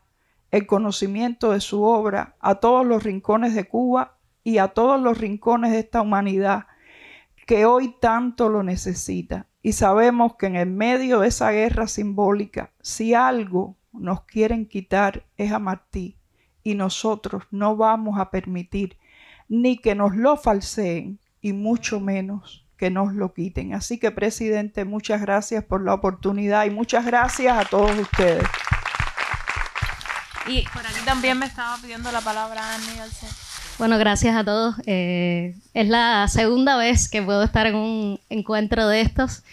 el conocimiento de su obra a todos los rincones de Cuba y a todos los rincones de esta humanidad que hoy tanto lo necesita. Y sabemos que en el medio de esa guerra simbólica, si algo nos quieren quitar es a Martí, y nosotros no vamos a permitir ni que nos lo falseen y mucho menos que nos lo quiten. Así que, presidente, muchas gracias por la oportunidad y muchas gracias a todos ustedes. Y por aquí también me estaba pidiendo la palabra Annie García. Bueno, gracias a todos. Es la segunda vez que puedo estar en un encuentro de estos.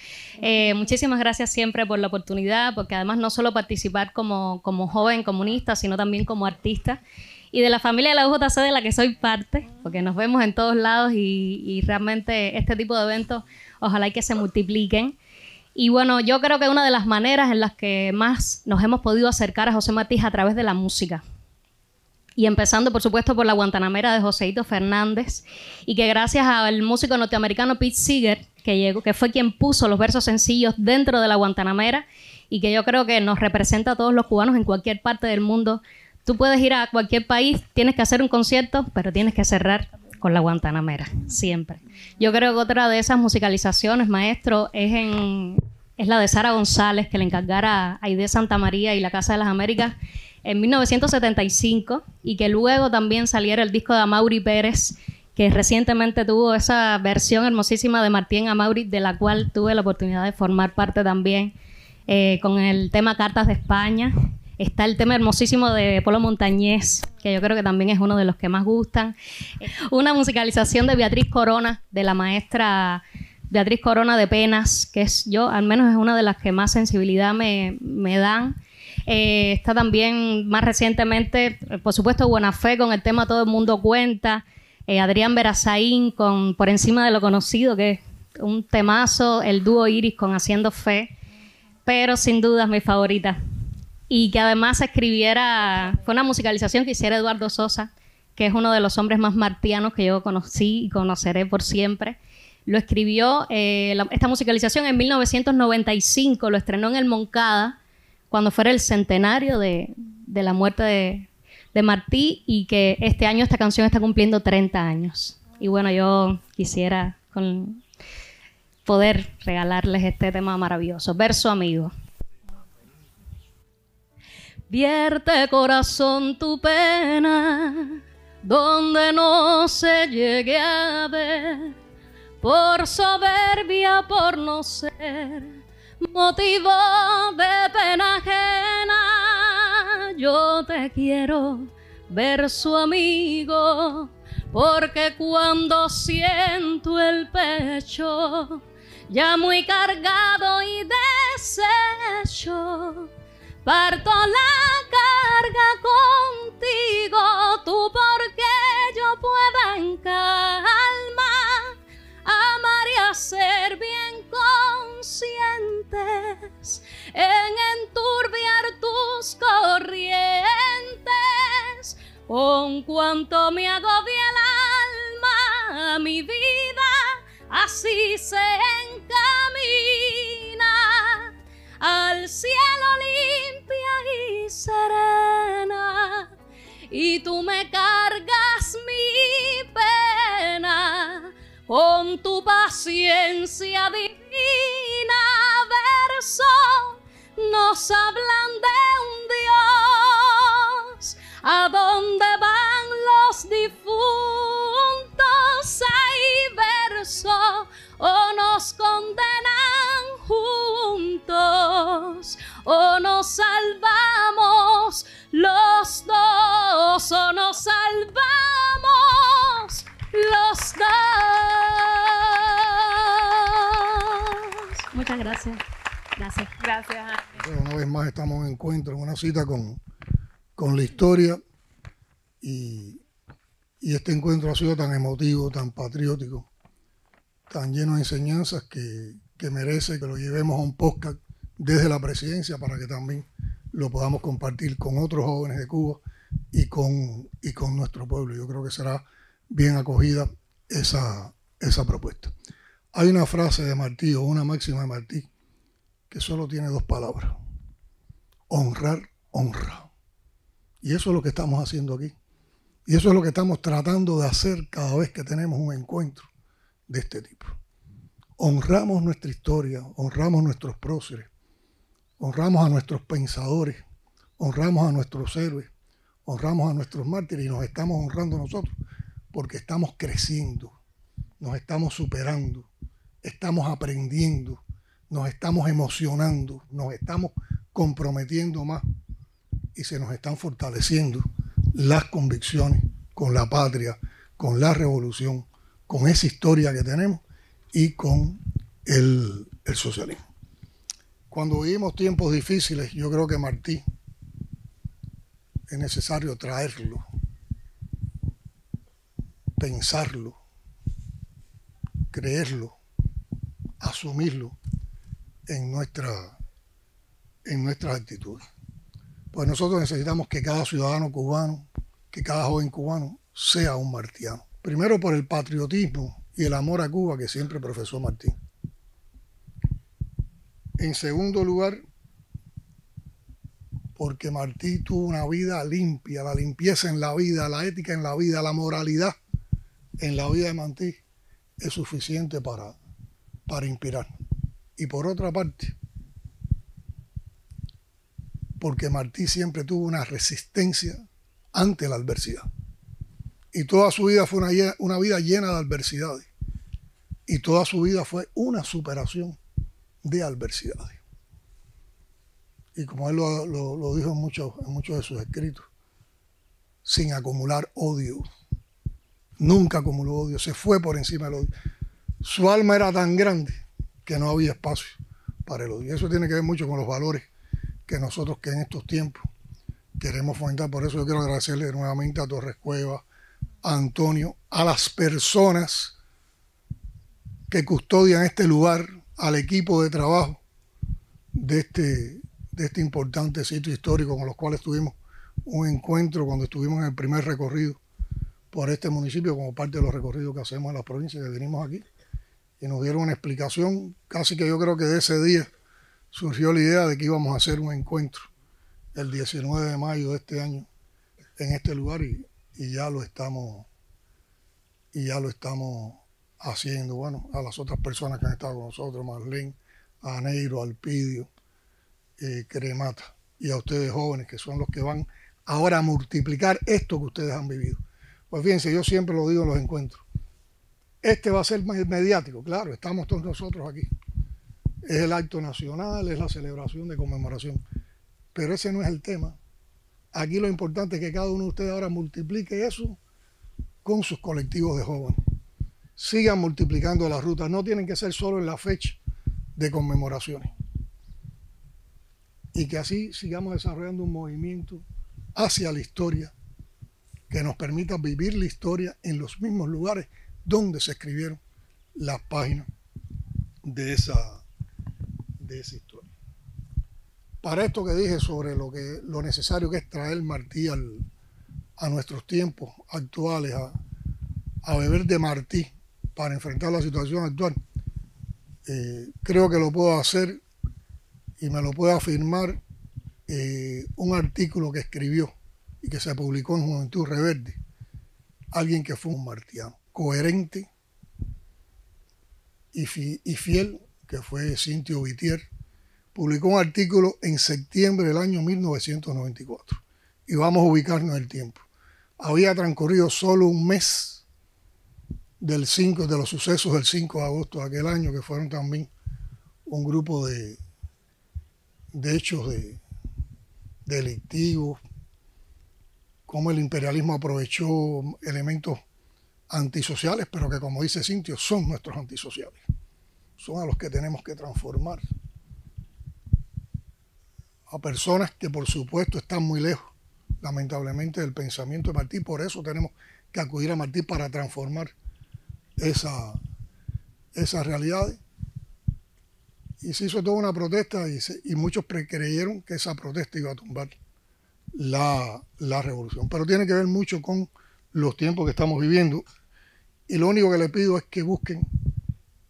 Muchísimas gracias siempre por la oportunidad, porque además no solo participar como joven comunista, sino también como artista. Y de la familia de la UJC, de la que soy parte, porque nos vemos en todos lados y realmente este tipo de eventos ojalá y que se multipliquen. Y bueno, yo creo que una de las maneras en las que más nos hemos podido acercar a José Martí es a través de la música. Y empezando, por supuesto, por la Guantanamera de Joséito Fernández, y que gracias al músico norteamericano Pete Seeger, que fue quien puso los versos sencillos dentro de la Guantanamera, y que yo creo que nos representa a todos los cubanos en cualquier parte del mundo. Tú puedes ir a cualquier país, tienes que hacer un concierto, pero tienes que cerrar con la Guantanamera, siempre. Yo creo que otra de esas musicalizaciones, maestro, es la de Sara González, que le encargara a Aide Santa María y la Casa de las Américas en 1975, y que luego también saliera el disco de Amaury Pérez, que recientemente tuvo esa versión hermosísima de Martí Amaury, de la cual tuve la oportunidad de formar parte también, con el tema Cartas de España. Está el tema hermosísimo de Polo Montañés, que yo creo que también es uno de los que más gustan. Una musicalización de Beatriz Corona, de la maestra Beatriz Corona de Penas, que al menos es una de las que más sensibilidad me dan. Está también más recientemente, por supuesto, Buena Fe con el tema Todo el Mundo Cuenta. Adrián Berazaín con Por Encima de lo Conocido, que es un temazo. El dúo Iris con Haciendo Fe. Pero sin duda es mi favorita. Y que además fue una musicalización que hiciera Eduardo Sosa, que es uno de los hombres más martianos que yo conocí y conoceré por siempre. Lo escribió, esta musicalización en 1995, lo estrenó en el Moncada, cuando fuera el centenario de la muerte de Martí, y que este año esta canción está cumpliendo 30 años. Y bueno, yo quisiera poder regalarles este tema maravilloso. Verso amigo. Vierte, corazón, tu pena donde no se llegue a ver, por soberbia, por no ser motivo de pena ajena. Yo te quiero, verso amigo, porque cuando siento el pecho ya muy cargado y deshecho, parto la carga contigo, tú porque yo pueda en calma amar y hacer bien conscientes en enturbiar tus corrientes, con cuanto me agobia el alma, mi vida así se encamina al cielo limpia y serena, y tú me cargas mi pena con tu paciencia divina. Verso nos hablan de un Dios, a dónde van los difuntos. Hay verso, o nos condenan juntos, o nos salvamos los dos, o nos salvamos los dos. Gracias. Gracias. Gracias, Annie. Una vez más estamos en encuentro, en una cita con la historia, y este encuentro ha sido tan emotivo, tan patriótico, tan lleno de enseñanzas que merece que lo llevemos a un podcast desde la presidencia para que también lo podamos compartir con otros jóvenes de Cuba y con nuestro pueblo. Yo creo que será bien acogida esa propuesta. Hay una frase de Martí, o una máxima de Martí, que solo tiene 2 palabras: honrar, honra. Y eso es lo que estamos haciendo aquí. Y eso es lo que estamos tratando de hacer cada vez que tenemos un encuentro de este tipo. Honramos nuestra historia, honramos nuestros próceres, honramos a nuestros pensadores, honramos a nuestros héroes, honramos a nuestros mártires, y nos estamos honrando nosotros porque estamos creciendo, nos estamos superando, estamos aprendiendo, nos estamos emocionando, nos estamos comprometiendo más y se nos están fortaleciendo las convicciones con la patria, con la revolución, con esa historia que tenemos y con el socialismo. Cuando vivimos tiempos difíciles, yo creo que Martí es necesario traerlo, pensarlo, creerlo, asumirlo en nuestras actitudes. Pues nosotros necesitamos que cada ciudadano cubano, que cada joven cubano sea un martiano. Primero por el patriotismo y el amor a Cuba que siempre profesó Martí. En segundo lugar, porque Martí tuvo una vida limpia, la limpieza en la vida, la ética en la vida, la moralidad en la vida de Martí es suficiente para inspirar. Y por otra parte, porque Martí siempre tuvo una resistencia ante la adversidad. Y toda su vida fue una vida llena de adversidades. Y toda su vida fue una superación de adversidades. Y como él lo dijo en muchos de sus escritos, sin acumular odio. Nunca acumuló odio, se fue por encima del odio. Su alma era tan grande que no había espacio para el odio. Y eso tiene que ver mucho con los valores que nosotros, que en estos tiempos queremos fomentar. Por eso yo quiero agradecerle nuevamente a Torres Cuevas, a Antonio, a las personas que custodian este lugar, al equipo de trabajo de este importante sitio histórico, con los cuales tuvimos un encuentro cuando estuvimos en el primer recorrido por este municipio, como parte de los recorridos que hacemos en las provincias, que venimos aquí, y nos dieron una explicación. Casi que yo creo que de ese día surgió la idea de que íbamos a hacer un encuentro el 19 de mayo de este año en este lugar, y ya lo estamos haciendo. Bueno, a las otras personas que han estado con nosotros, Marlene, a Neiro, Alpidio, Cremata, y a ustedes jóvenes, que son los que van ahora a multiplicar esto que ustedes han vivido. Pues fíjense, yo siempre lo digo en los encuentros, este va a ser más mediático, claro, estamos todos nosotros aquí, es el acto nacional, es la celebración de conmemoración, pero ese no es el tema. Aquí lo importante es que cada uno de ustedes ahora multiplique eso con sus colectivos de jóvenes, sigan multiplicando las rutas, no tienen que ser solo en la fecha de conmemoraciones, y que así sigamos desarrollando un movimiento hacia la historia que nos permita vivir la historia en los mismos lugares donde se escribieron las páginas de esa historia. Para esto que dije sobre lo necesario que es traer Martí a nuestros tiempos actuales, a beber de Martí para enfrentar la situación actual, creo que lo puedo hacer y me lo puede afirmar un artículo que escribió y que se publicó en Juventud Reverde, alguien que fue un martiano, coherente y fiel, que fue Cintio Vitier. Publicó un artículo en septiembre del año 1994, y vamos a ubicarnos en el tiempo. Había transcurrido solo un mes de los sucesos del 5 de agosto de aquel año, que fueron también un grupo de hechos delictivos, cómo el imperialismo aprovechó elementos antisociales, pero que, como dice Cintio, son nuestros antisociales. Son a los que tenemos que transformar a personas que por supuesto están muy lejos, lamentablemente, del pensamiento de Martí. Por eso tenemos que acudir a Martí para transformar esas realidades. Y se hizo toda una protesta y muchos creyeron que esa protesta iba a tumbar la revolución. Pero tiene que ver mucho con los tiempos que estamos viviendo. Y lo único que le pido es que busquen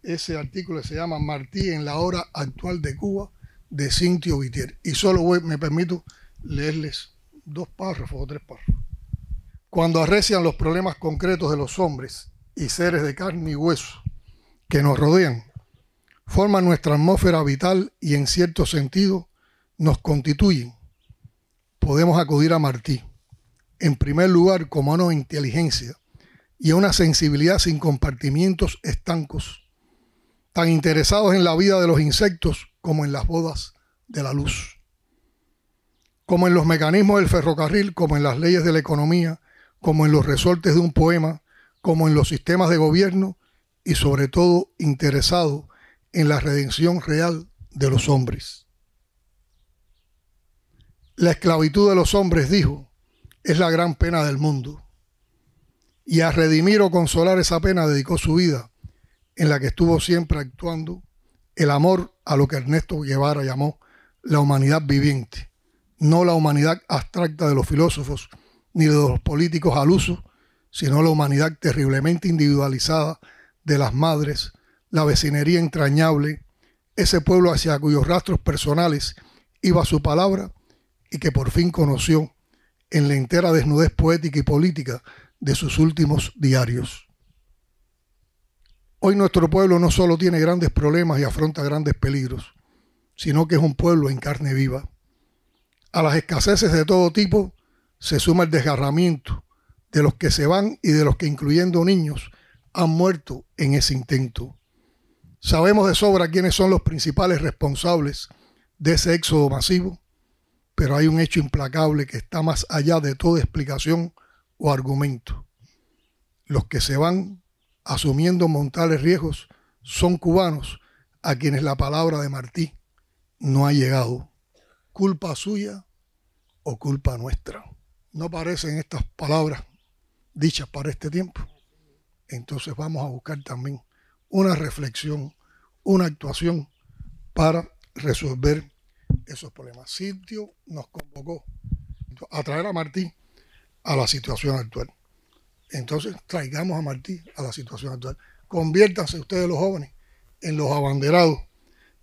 ese artículo que se llama Martí en la hora actual de Cuba, de Cintio Vitier. Y solo me permito leerles 2 párrafos o 3 párrafos. Cuando arrecian los problemas concretos de los hombres y seres de carne y hueso que nos rodean, forman nuestra atmósfera vital y en cierto sentido nos constituyen, podemos acudir a Martí, en primer lugar como a una inteligencia y a una sensibilidad sin compartimientos estancos, tan interesados en la vida de los insectos como en las bodas de la luz, como en los mecanismos del ferrocarril, como en las leyes de la economía, como en los resortes de un poema, como en los sistemas de gobierno y sobre todo interesados en la redención real de los hombres. La esclavitud de los hombres, dijo, es la gran pena del mundo. Y a redimir o consolar esa pena dedicó su vida, en la que estuvo siempre actuando el amor a lo que Ernesto Guevara llamó la humanidad viviente, no la humanidad abstracta de los filósofos ni de los políticos al uso, sino la humanidad terriblemente individualizada de las madres, la vecinería entrañable, ese pueblo hacia cuyos rastros personales iba su palabra y que por fin conoció en la entera desnudez poética y política de sus últimos diarios. Hoy nuestro pueblo no solo tiene grandes problemas y afronta grandes peligros, sino que es un pueblo en carne viva. A las escaseces de todo tipo se suma el desgarramiento de los que se van y de los que, incluyendo niños, han muerto en ese intento. Sabemos de sobra quiénes son los principales responsables de ese éxodo masivo, pero hay un hecho implacable que está más allá de toda explicación o argumento. Los que se van asumiendo mortales riesgos son cubanos a quienes la palabra de Martí no ha llegado. ¿Culpa suya o culpa nuestra? ¿No parecen estas palabras dichas para este tiempo? Entonces vamos a buscar también una reflexión, una actuación para resolver esos problemas. Cintio nos convocó a traer a Martí a la situación actual. Entonces traigamos a Martí a la situación actual. Conviértanse ustedes los jóvenes en los abanderados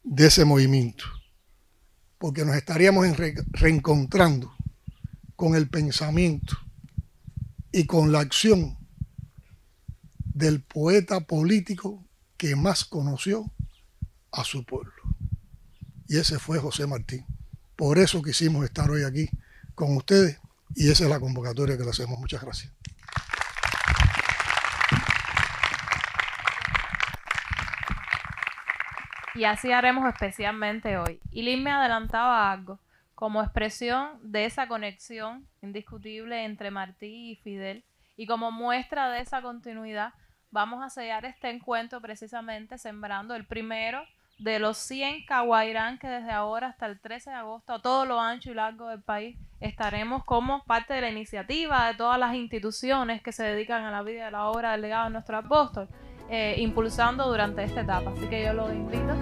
de ese movimiento, porque nos estaríamos reencontrando con el pensamiento y con la acción del poeta político que más conoció a su pueblo. Y ese fue José Martí. Por eso quisimos estar hoy aquí con ustedes y esa es la convocatoria que le hacemos. Muchas gracias. Y así haremos especialmente hoy. Y Lynn me adelantaba algo. Como expresión de esa conexión indiscutible entre Martí y Fidel y como muestra de esa continuidad, vamos a sellar este encuentro precisamente sembrando el primero de los 100 Caguairán que desde ahora hasta el 13 de agosto a todo lo ancho y largo del país estaremos como parte de la iniciativa de todas las instituciones que se dedican a la vida y a la obra del legado de nuestro apóstol, impulsando durante esta etapa. Así que yo los invito